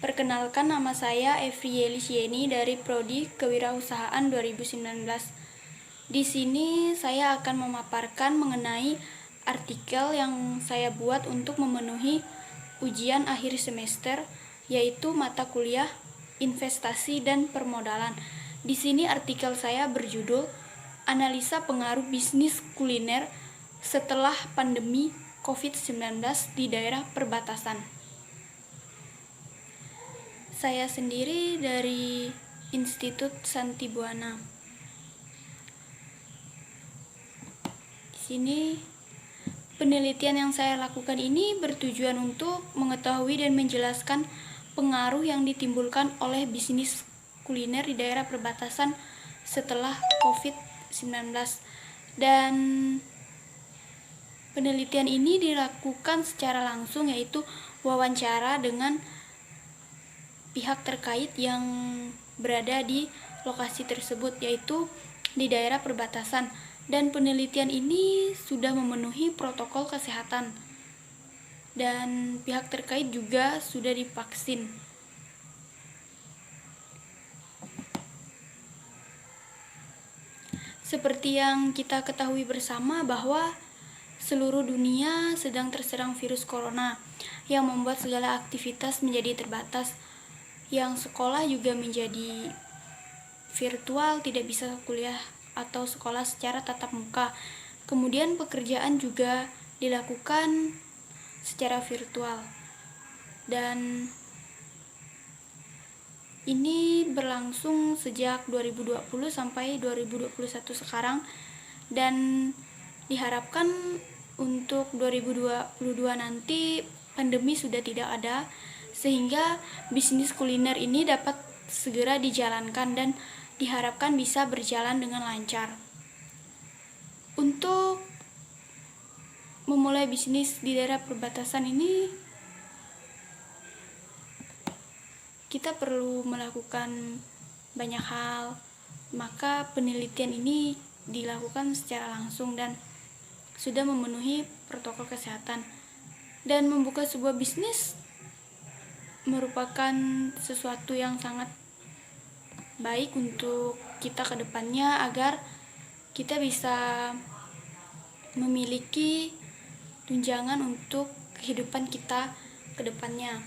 Perkenalkan, nama saya Evri Yelisieni dari Prodi Kewirausahaan 2019. Di sini saya akan memaparkan mengenai artikel yang saya buat untuk memenuhi ujian akhir semester, yaitu mata kuliah Investasi dan Permodalan. Di sini artikel saya berjudul Analisa Pengaruh Bisnis Kuliner Setelah Pandemi COVID-19 di Daerah Perbatasan. Saya sendiri dari Institut Santibuana. Di sini penelitian yang saya lakukan ini bertujuan untuk mengetahui dan menjelaskan pengaruh yang ditimbulkan oleh bisnis kuliner di daerah perbatasan setelah COVID-19. Dan penelitian ini dilakukan secara langsung, yaitu wawancara dengan pihak terkait yang berada di lokasi tersebut, yaitu di daerah perbatasan, dan penelitian ini sudah memenuhi protokol kesehatan dan pihak terkait juga sudah divaksin. Seperti yang kita ketahui bersama bahwa seluruh dunia sedang terserang virus corona yang membuat segala aktivitas menjadi terbatas. Yang sekolah juga menjadi virtual, tidak bisa kuliah atau sekolah secara tatap muka. Kemudian pekerjaan juga dilakukan secara virtual. Dan ini berlangsung sejak 2020 sampai 2021 sekarang, dan diharapkan untuk 2022 nanti pandemi sudah tidak ada, sehingga bisnis kuliner ini dapat segera dijalankan dan diharapkan bisa berjalan dengan lancar. Untuk memulai bisnis di daerah perbatasan ini, kita perlu melakukan banyak hal, maka penelitian ini dilakukan secara langsung dan sudah memenuhi protokol kesehatan. Dan membuka sebuah bisnis merupakan sesuatu yang sangat baik untuk kita ke depannya, agar kita bisa memiliki tunjangan untuk kehidupan kita ke depannya.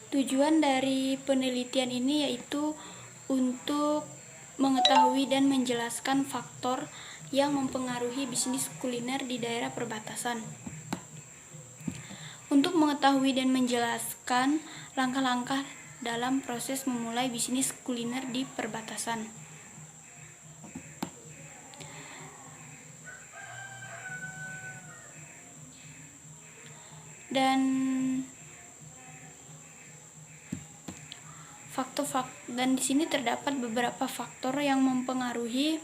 Tujuan dari penelitian ini yaitu untuk mengetahui dan menjelaskan faktor yang mempengaruhi bisnis kuliner di daerah perbatasan. Untuk mengetahui dan menjelaskan langkah-langkah dalam proses memulai bisnis kuliner di perbatasan. Dan di sini terdapat beberapa faktor yang mempengaruhi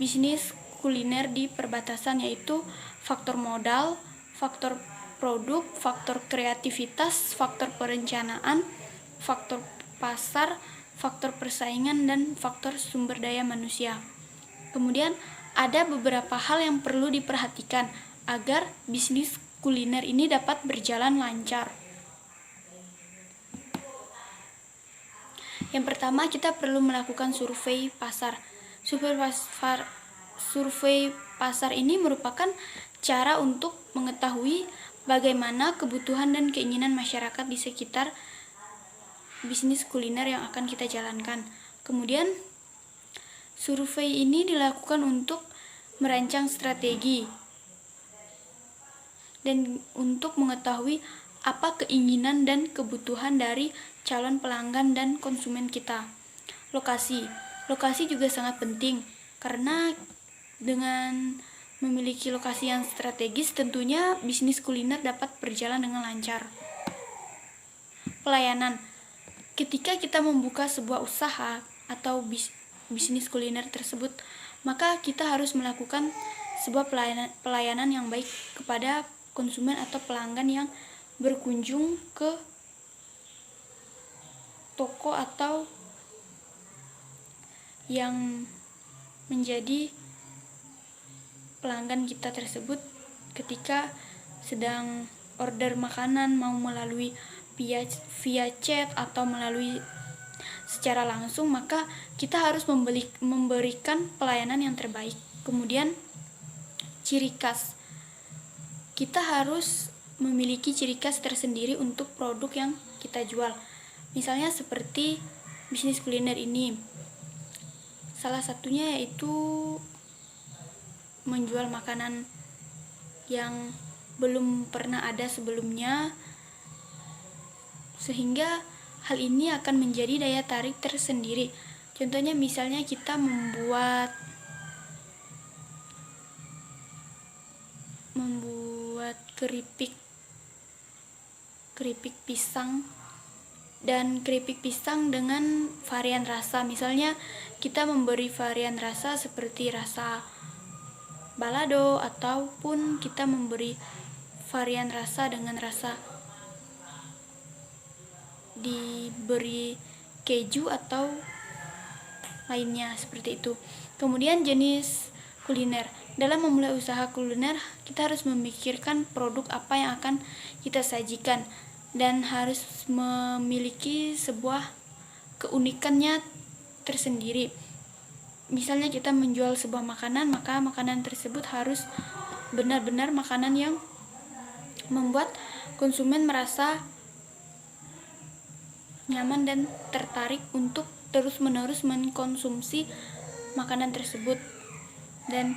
bisnis kuliner di perbatasan, yaitu faktor modal, faktor produk, faktor kreativitas, faktor perencanaan, faktor pasar, faktor persaingan, dan faktor sumber daya manusia. Kemudian ada beberapa hal yang perlu diperhatikan agar bisnis kuliner ini dapat berjalan lancar. Yang pertama, kita perlu melakukan survei pasar. Survei pasar ini merupakan cara untuk mengetahui bagaimana kebutuhan dan keinginan masyarakat di sekitar bisnis kuliner yang akan kita jalankan. Kemudian, survei ini dilakukan untuk merancang strategi dan untuk mengetahui apa keinginan dan kebutuhan dari calon pelanggan dan konsumen kita. Lokasi juga sangat penting, karena dengan memiliki lokasi yang strategis, tentunya bisnis kuliner dapat berjalan dengan lancar. Pelayanan. Ketika kita membuka sebuah usaha atau bisnis kuliner tersebut, maka kita harus melakukan sebuah pelayanan yang baik kepada konsumen atau pelanggan yang berkunjung ke toko atau yang menjadi pelanggan kita tersebut ketika sedang order makanan, mau melalui via chat atau melalui secara langsung, maka kita harus memberikan pelayanan yang terbaik. Kemudian ciri khas, kita harus memiliki ciri khas tersendiri untuk produk yang kita jual. Misalnya seperti bisnis kuliner ini, salah satunya yaitu menjual makanan yang belum pernah ada sebelumnya, sehingga hal ini akan menjadi daya tarik tersendiri. Contohnya misalnya kita membuat keripik pisang, dan keripik pisang dengan varian rasa. Misalnya kita memberi varian rasa seperti rasa balado, ataupun kita memberi varian rasa dengan rasa diberi keju atau lainnya, seperti itu. Kemudian jenis kuliner. Dalam memulai usaha kuliner, kita harus memikirkan produk apa yang akan kita sajikan dan harus memiliki sebuah keunikannya tersendiri. Misalnya kita menjual sebuah makanan, maka makanan tersebut harus benar-benar makanan yang membuat konsumen merasa nyaman dan tertarik untuk terus-menerus mengkonsumsi makanan tersebut. Dan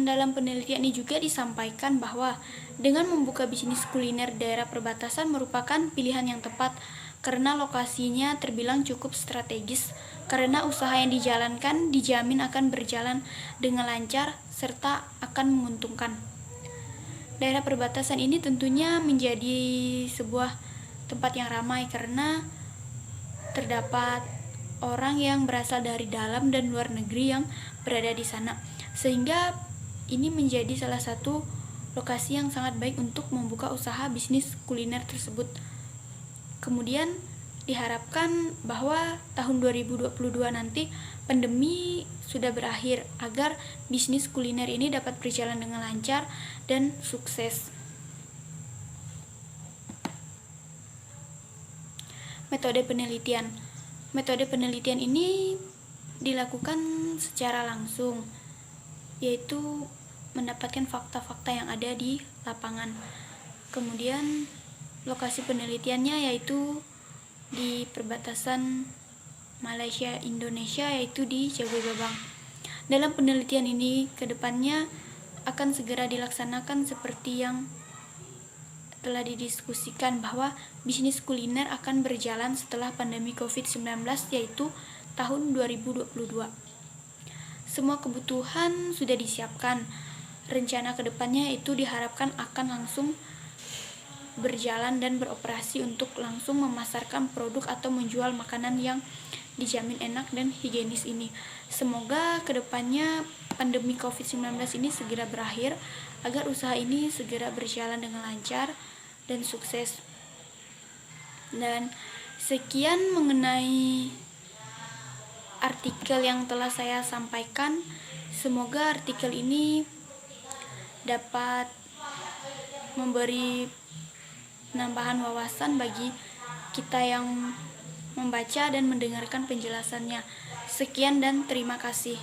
dalam penelitian ini juga disampaikan bahwa dengan membuka bisnis kuliner di daerah perbatasan merupakan pilihan yang tepat karena lokasinya terbilang cukup strategis, karena usaha yang dijalankan dijamin akan berjalan dengan lancar serta akan menguntungkan. Daerah perbatasan ini tentunya menjadi sebuah tempat yang ramai karena terdapat orang yang berasal dari dalam dan luar negeri yang berada di sana, sehingga ini menjadi salah satu lokasi yang sangat baik untuk membuka usaha bisnis kuliner tersebut. Kemudian diharapkan bahwa tahun 2022 nanti pandemi sudah berakhir agar bisnis kuliner ini dapat berjalan dengan lancar dan sukses. Metode penelitian. Metode penelitian ini dilakukan secara langsung, yaitu mendapatkan fakta-fakta yang ada di lapangan. Kemudian lokasi penelitiannya yaitu di perbatasan Malaysia Indonesia, yaitu di Jagoi-Babang. Dalam penelitian ini kedepannya akan segera dilaksanakan seperti yang telah didiskusikan, bahwa bisnis kuliner akan berjalan setelah pandemi COVID-19, yaitu tahun 2022. Semua kebutuhan sudah disiapkan. Rencana kedepannya itu diharapkan akan langsung berjalan dan beroperasi untuk langsung memasarkan produk atau menjual makanan yang dijamin enak dan higienis ini. Semoga kedepannya pandemi COVID-19 ini segera berakhir agar usaha ini segera berjalan dengan lancar dan sukses. Dan sekian mengenai artikel yang telah saya sampaikan. Semoga artikel ini dapat memberi penambahan wawasan bagi kita yang membaca dan mendengarkan penjelasannya. Sekian dan terima kasih.